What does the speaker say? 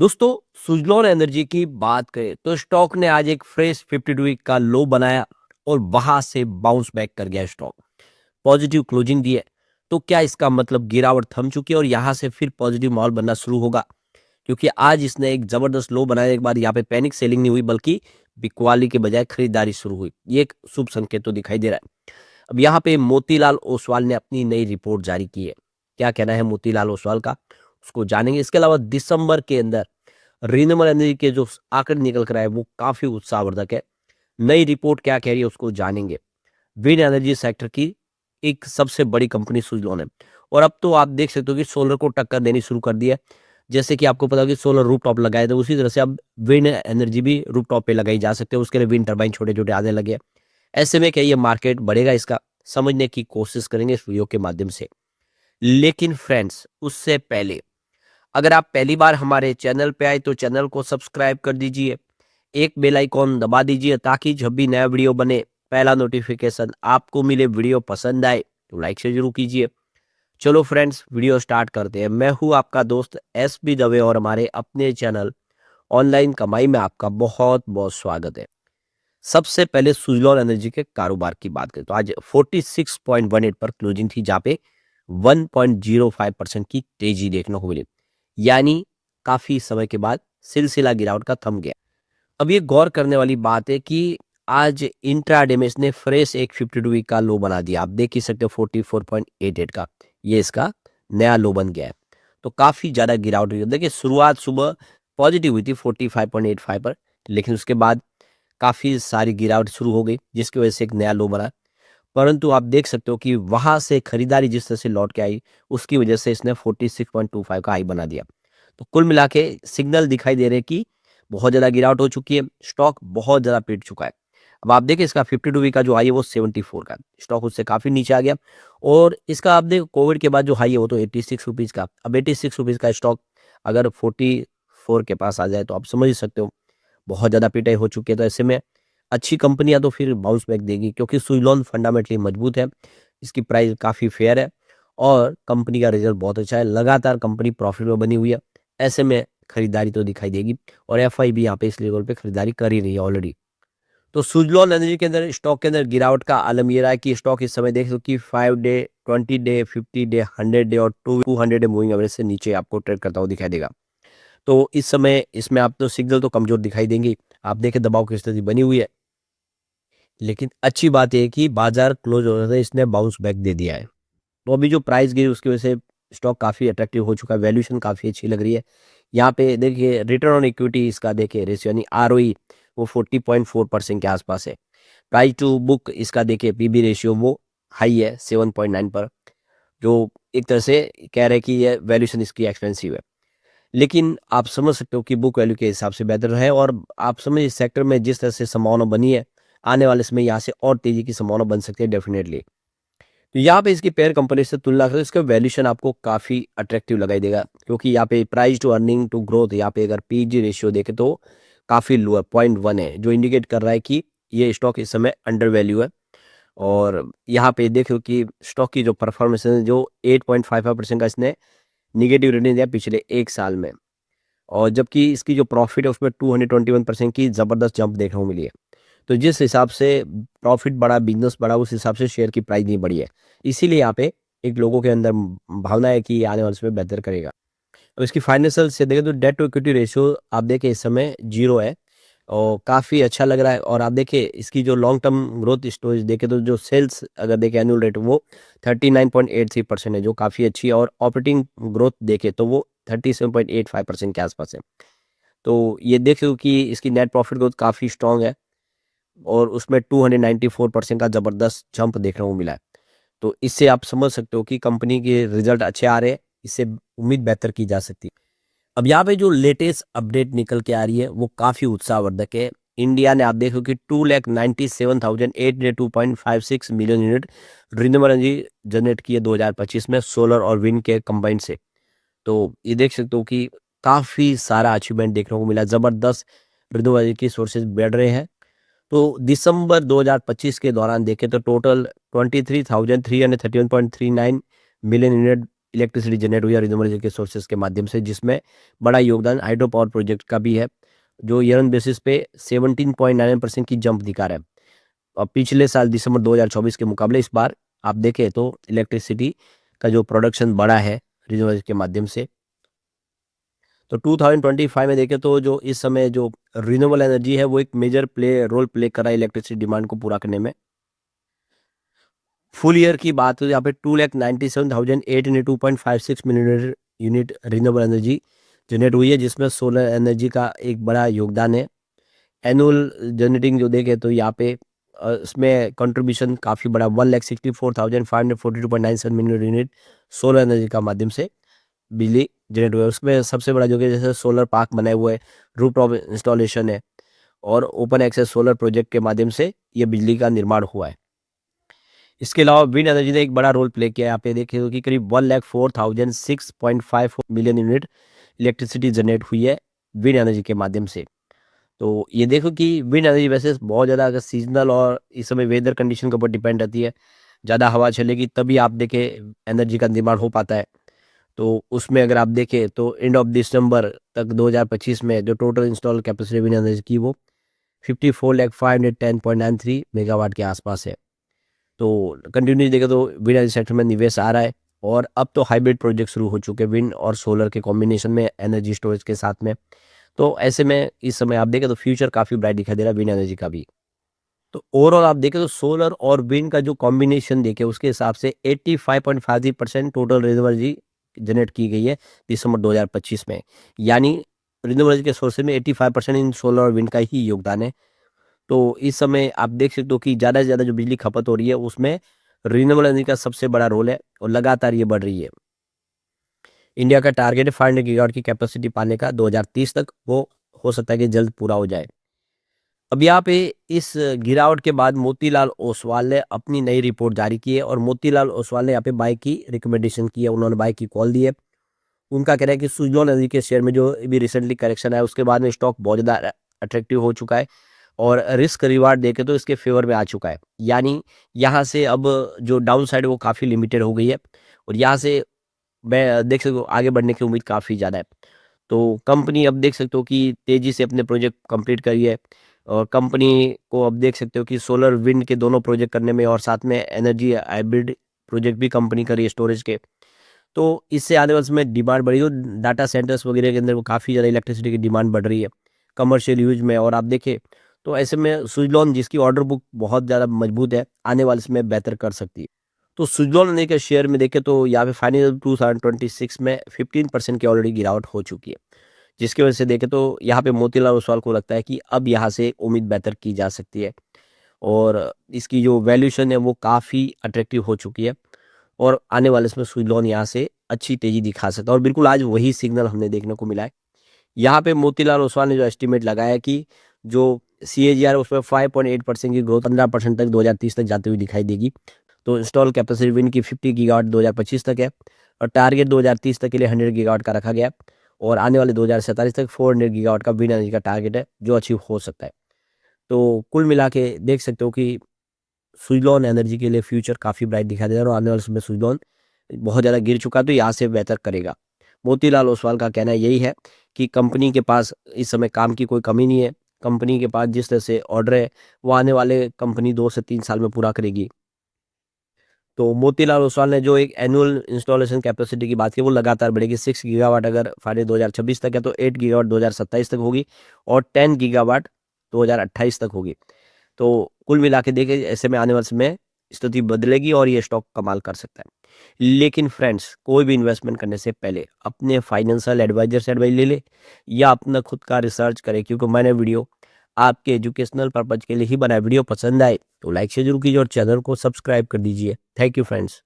दोस्तों, सुजलॉन एनर्जी की बात करें तो स्टॉक ने आज एक फ्रेश 52 वीक का लो बनाया और वहां से बाउंस बैक कर गया स्टॉक। पॉजिटिव क्लोजिंग दी है। तो क्या इसका मतलब गिरावट थम चुकी है और यहां से फिर पॉजिटिव माहौल बनना शुरू होगा? क्योंकि आज इसने एक जबरदस्त लो बनाया। एक बार यहाँ पे पैनिक सेलिंग नहीं हुई बल्कि बिकवाली के बजाय खरीदारी शुरू हुई। ये एक शुभ संकेत तो दिखाई दे रहा है। अब यहाँ पे मोतीलाल ओसवाल ने अपनी नई रिपोर्ट जारी की है। क्या कहना है मोतीलाल ओसवाल का, उसको जानेंगे। इसके अलावा दिसंबर के अंदर रिन्यूएबल एनर्जी के जो आंकड़े निकल कर आए वो काफी उत्साहवर्धक है। नई रिपोर्ट क्या कह रही है उसको जानेंगे। विंड एनर्जी सेक्टर की एक सबसे बड़ी कंपनी सुजलॉन है और अब तो आप देख सकते हो कि सोलर को टक्कर देनी शुरू कर दी है। जैसे कि आपको पता हो कि सोलर रूफटॉप लगाए थे, उसी तरह से अब विंड एनर्जी भी रूफटॉप पे लगाई जा सकती है। उसके लिए विंड टरबाइन छोटे छोटे आने लगे हैं। ऐसे में क्या ये मार्केट बढ़ेगा, इसका समझने की कोशिश करेंगे इस वीडियो के माध्यम से। लेकिन फ्रेंड्स, उससे पहले अगर आप पहली बार हमारे चैनल पे आए तो चैनल को सब्सक्राइब कर दीजिए, एक बेल आइकॉन दबा दीजिए ताकि जब भी नया वीडियो बने पहला नोटिफिकेशन आपको मिले। वीडियो पसंद आए तो लाइक से जरूर कीजिए। चलो फ्रेंड्स, वीडियो स्टार्ट करते हैं। मैं हूं आपका दोस्त एसबी दवे और हमारे अपने चैनल ऑनलाइन कमाई में आपका बहुत बहुत स्वागत है। सबसे पहले सुजलॉन एनर्जी के कारोबार की बात करें तो आज 46.18 पर क्लोजिंग थी, जहां पे 1.05% की तेजी देखने को मिली। यानी काफी समय के बाद सिलसिला गिरावट का थम गया। अब ये गौर करने वाली बात है कि आज इंट्राडे में इसने फ्रेश एक 52 वीक का लो बना दिया। आप देख ही सकते हो 44.88 का ये इसका नया लो बन गया है। तो काफी ज्यादा गिरावट हुई है। देखिए, शुरुआत सुबह पॉजिटिव हुई थी 45.85 पर, लेकिन उसके बाद काफी सारी गिरावट शुरू हो गई जिसकी वजह से एक नया लो बना। परंतु आप देख सकते हो कि वहां से खरीदारी जिस तरह से लौट के आई उसकी वजह से इसने 46.25 का हाई बना दिया। तो कुल मिला के सिग्नल दिखाई दे रहे हैं कि बहुत ज्यादा गिरावट हो चुकी है, स्टॉक बहुत ज्यादा पीट चुका है। अब आप देखिए, इसका 52 वीक का जो हाई है वो 74 का है। स्टॉक उससे काफी नीचे आ गया। और इसका आप देखो कोविड के बाद जो हाई है वो तो 86 रुपीज का। अब 86 रुपीज का स्टॉक अगर 44 के पास आ जाए तो आप समझ ही सकते हो बहुत ज्यादा पिटाई हो चुकी है। तो ऐसे में अच्छी कंपनियां तो फिर बाउंस बैक देगी क्योंकि सुइलॉन फंडामेंटली मजबूत है, इसकी प्राइस काफी फेयर है और कंपनी का रिजल्ट बहुत अच्छा है। लगातार कंपनी प्रॉफिट में बनी हुई है। ऐसे में खरीदारी तो दिखाई देगी और एफआई भी यहाँ पे इस लेवल पे खरीदारी कर ही रही है ऑलरेडी। तो सुजलॉन एनर्जी के अंदर स्टॉक के अंदर गिरावट का आलम ये रहा है कि स्टॉक इस समय देख लो कि 5 डे, 20 डे, 50 डे, 100 डे और 200 डे मूविंग एवरेज से नीचे आपको ट्रेड करता हुआ दिखाई देगा। तो इस समय इसमें आप तो सिग्नल तो कमजोर दिखाई देंगे। आप देखें दबाव की स्थिति बनी हुई है, लेकिन अच्छी बात यह है कि बाजार क्लोज हो रहा था, इसने बाउंस बैक दे दिया है। तो अभी जो प्राइस गिरी उसकी वजह से स्टॉक काफी अट्रैक्टिव हो चुका है। वैल्यूएशन काफी अच्छी लग रही है। यहाँ पे देखिए रिटर्न ऑन इक्विटी इसका देखिए रेशियो यानी आरओई वो 40.4% के आसपास है। प्राइस टू बुक इसका देखिए पीबी रेशियो वो हाई है 7.9 पर, जो एक तरह से कह रहे हैं कि ये वैल्यूएशन इसकी एक्सपेंसिव है। लेकिन आप समझ सकते हो कि बुक वैल्यू के हिसाब से बेहतर है और आप समझ इस सेक्टर में जिस तरह से संभावना बनी है आने वाले समय यहाँ से और तेजी की संभावना बन सकती है डेफिनेटली। तो यहाँ पे इसकी पेयर कंपनी से तुलना करें, इसका वैल्यूएशन आपको काफी अट्रैक्टिव लगाई देगा क्योंकि यहाँ पे price to earning to growth यहाँ पे अगर पीजी रेशियो देखें तो काफी लो है, 0.1 है, जो इंडिकेट कर रहा है कि ये स्टॉक इस समय अंडर वैल्यू है। और यहाँ पे देखो कि स्टॉक की जो परफॉर्मेंस है जो 8.55% का इसने निगेटिव रेटिंग दिया पिछले एक साल में, और जबकि इसकी जो प्रॉफिट है उसमें 221% की जबरदस्त जंप देखने को मिली है। तो जिस हिसाब से प्रॉफिट बढ़ा, बिजनेस बढ़ा, उस हिसाब से शेयर की प्राइस नहीं बढ़ी है। इसीलिए यहाँ पे एक लोगों के अंदर भावना है कि ये आने वाले समय बेहतर करेगा। अब इसकी फाइनेंशियल से देखें तो डेट टू इक्विटी रेशियो आप देखें इस समय 0 है और काफ़ी अच्छा लग रहा है। और आप देखिए इसकी जो लॉन्ग टर्म ग्रोथ स्टोरेज देखें तो जो सेल्स अगर देखें एनुअल रेट वो 39.83% है, जो काफ़ी अच्छी है। और ऑपरेटिंग ग्रोथ देखें तो वो 37.85% के आसपास है। तो ये देखो कि इसकी नेट प्रॉफिट ग्रोथ काफ़ी स्ट्रॉन्ग है और उसमें 294% का जबरदस्त जंप देखने को मिला है। तो इससे आप समझ सकते हो कि कंपनी के रिजल्ट अच्छे आ रहे हैं, इससे उम्मीद बेहतर की जा सकती है। अब यहाँ पे जो लेटेस्ट अपडेट निकल के आ रही है वो काफी उत्साहवर्धक है। इंडिया ने आप देखो कि 2,97,802.56 million unit renewable energy generate की है 2025 में, सोलर और विंड के कंबाइन से। तो ये देख सकते हो कि काफी सारा अचीवमेंट देखने को मिला, जबरदस्त रिन्यूएबल एनर्जी की सोर्सेज बढ़ रहे हैं। तो दिसंबर 2025 के दौरान देखें तो total 23,331.39 million unit electricity generate हुई है रिन्यूएबल एनर्जी के सोर्सेज के माध्यम से, जिसमें बड़ा योगदान हाइड्रो पावर प्रोजेक्ट का भी है, जो ईयर ऑन बेसिस पे 17.99% की जंप दिखा रहा है। और पिछले साल दिसंबर 2024 के मुकाबले इस बार आप देखें तो इलेक्ट्रिसिटी का जो प्रोडक्शन बढ़ा है रिन्यूएबल के माध्यम से। तो 2025 में देखें तो जो इस समय जो रिन्यूएबल एनर्जी है वो एक मेजर रोल प्ले कर रहा है इलेक्ट्रिसिटी डिमांड को पूरा करने में। फुल ईयर की बात हो यहाँ पे 2,97,802.56 million unit renewable energy generate हुई है, जिसमें सोलर एनर्जी का एक बड़ा योगदान है। एनुअल जनरेटिंग जो देखें तो यहाँ पे इसमें कंट्रीब्यूशन काफ़ी बड़ा 1,64,542.97 मिलियन यूनिट सोलर एनर्जी का माध्यम से बिजली जनरेट हुआ है। उसमें सबसे बड़ा जो कि जैसे सोलर पार्क बनाए हुए हैं, रूफटॉप इंस्टॉलेशन है और ओपन एक्सेस सोलर प्रोजेक्ट के माध्यम से ये बिजली का निर्माण हुआ है। इसके अलावा विंड एनर्जी ने एक बड़ा रोल प्ले किया है। यहाँ पे देखिए तो कि करीब 1,04,006.54 मिलियन यूनिट इलेक्ट्रिसिटी जनरेट हुई है विंड एनर्जी के माध्यम से। तो ये देखो कि विंड एनर्जी वैसे बहुत ज़्यादा अगर सीजनल और इस समय वेदर कंडीशन के ऊपर डिपेंड रहती है। ज़्यादा हवा चलेगी तभी आप देखें एनर्जी का निर्माण हो पाता है। तो उसमें अगर आप देखें तो एंड ऑफ दिसंबर तक 2025 में जो total install capacity wind energy की वो 54,510.93 मेगावाट के आसपास है। तो कंटिन्यूस देखें तो विंड एनर्जी सेक्टर में निवेश आ रहा है और अब तो हाइब्रिड प्रोजेक्ट शुरू हो चुके हैं विंड और सोलर के कॉम्बिनेशन में एनर्जी स्टोरेज के साथ में। तो ऐसे में इस समय आप देखें तो फ्यूचर काफ़ी ब्राइट दिखाई दे रहा है विंड एनर्जी का भी। तो ओवरऑल आप देखें तो सोलर और विंड का जो कॉम्बिनेशन देखें उसके हिसाब से 85.53% टोटल रिन्यूएबल एनर्जी जनरेट की गई है दिसंबर 2025 में। यानी रिन्यूएबल एनर्जी के सोर्सेज में 85% इन सोलर और विंड का ही योगदान है। तो इस समय आप देख सकते हो कि ज़्यादा से ज़्यादा जो बिजली खपत हो रही है उसमें रिन्यूएबल एनर्जी का सबसे बड़ा रोल है और लगातार ये बढ़ रही है। इंडिया का टारगेट है 500 गीगावाट की कैपेसिटी पाने का 2030 तक, वो हो सकता है कि जल्द पूरा हो जाए। अब यहाँ पे इस गिरावट के बाद मोतीलाल ओसवाल ने अपनी नई रिपोर्ट जारी की है और मोतीलाल ओसवाल ने यहाँ पे बाय की रिकमेंडेशन की है, उन्होंने बाय की कॉल दी है। उनका कहना है कि सुजलॉन एनर्जी के शेयर में जो अभी रिसेंटली करेक्शन है उसके बाद में स्टॉक बहुत ज़्यादा अट्रैक्टिव हो चुका है और रिस्क रिवार्ड देखे तो इसके फेवर में आ चुका है। यानी यहाँ से अब जो डाउन साइड वो काफ़ी लिमिटेड हो गई है और यहाँ से मैं देख सकते हो आगे बढ़ने की उम्मीद काफ़ी ज़्यादा है। तो कंपनी अब देख सकते हो कि तेज़ी से अपने प्रोजेक्ट कंप्लीट करी है और कंपनी को अब देख सकते हो कि सोलर विंड के दोनों प्रोजेक्ट करने में और साथ में एनर्जी हाइब्रिड प्रोजेक्ट भी कंपनी कर रही है स्टोरेज के। तो इससे आने वाले समय डिमांड बढ़ी, तो डाटा सेंटर्स वगैरह के अंदर वो काफ़ी ज़्यादा इलेक्ट्रिसिटी की डिमांड बढ़ रही है कमर्शियल यूज में। और आप देखें तो ऐसे में सुजलॉन जिसकी ऑर्डर बुक बहुत ज़्यादा मजबूत है आने वाले समय बेहतर कर सकती है। तो सुजलॉन ने के शेयर में देखें तो यहाँ पे फाइनेंशियल 2026 में 15% की ऑलरेडी गिरावट हो चुकी है, जिसकी वजह से देखें तो यहाँ पे मोतीलाल ओसवाल को लगता है कि अब यहाँ से उम्मीद बेहतर की जा सकती है और इसकी जो वैल्यूएशन है वो काफ़ी अट्रैक्टिव हो चुकी है और आने वाले समय सुजलॉन यहाँ से अच्छी तेज़ी दिखा सकता है और बिल्कुल आज वही सिग्नल हमने देखने को मिला है। यहाँ पे मोतीलाल ओसवाल ने जो एस्टिमेट लगाया कि जो CAGR उसमें 5.8% की ग्रोथ 15% तक 2030 तक जाती हुई दिखाई देगी। तो इंस्टॉल कैपेसिटी विंड की 50 गीगावाट 2025 तक है और टारगेट 2030 तक के लिए 100 गीगावाट का रखा गया है और आने वाले 2047 तक 400 गीगावाट का विंड एनर्जी का टारगेट है जो अचीव हो सकता है। तो कुल मिला के देख सकते हो कि सुजलॉन एनर्जी के लिए फ्यूचर काफ़ी ब्राइट दिखाई दे रहा है और आने वाले समय सुजलॉन बहुत ज़्यादा गिर चुका है तो यहाँ से बेहतर करेगा। मोतीलाल ओसवाल का कहना यही है कि कंपनी के पास इस समय काम की कोई कमी नहीं है। कंपनी के पास जिस तरह से ऑर्डर है वो आने वाले कंपनी 2 से 3 साल में पूरा करेगी। तो मोतीलाल ओसवाल ने जो एक एनुअल इंस्टॉलेशन कैपेसिटी की बात की वो लगातार बढ़ेगी। 6 गीगावाट अगर फाइनल 2026 तक है तो 8 गीगावाट 2027 तक होगी और 10 गीगावाट 2028 तक होगी। तो कुल मिला के देखें ऐसे में आने वाले समय स्थिति बदलेगी और ये स्टॉक कमाल कर सकता है। लेकिन फ्रेंड्स कोई भी इन्वेस्टमेंट करने से पहले अपने फाइनेंशियल एडवाइजर से एडवाइस ले ले या अपना खुद का रिसर्च करें, क्योंकि मैंने वीडियो आपके एजुकेशनल पर्पज के लिए ही बनाया। वीडियो पसंद आए तो लाइक शेयर जरूर कीजिए और चैनल को सब्सक्राइब कर दीजिए। Thank you friends.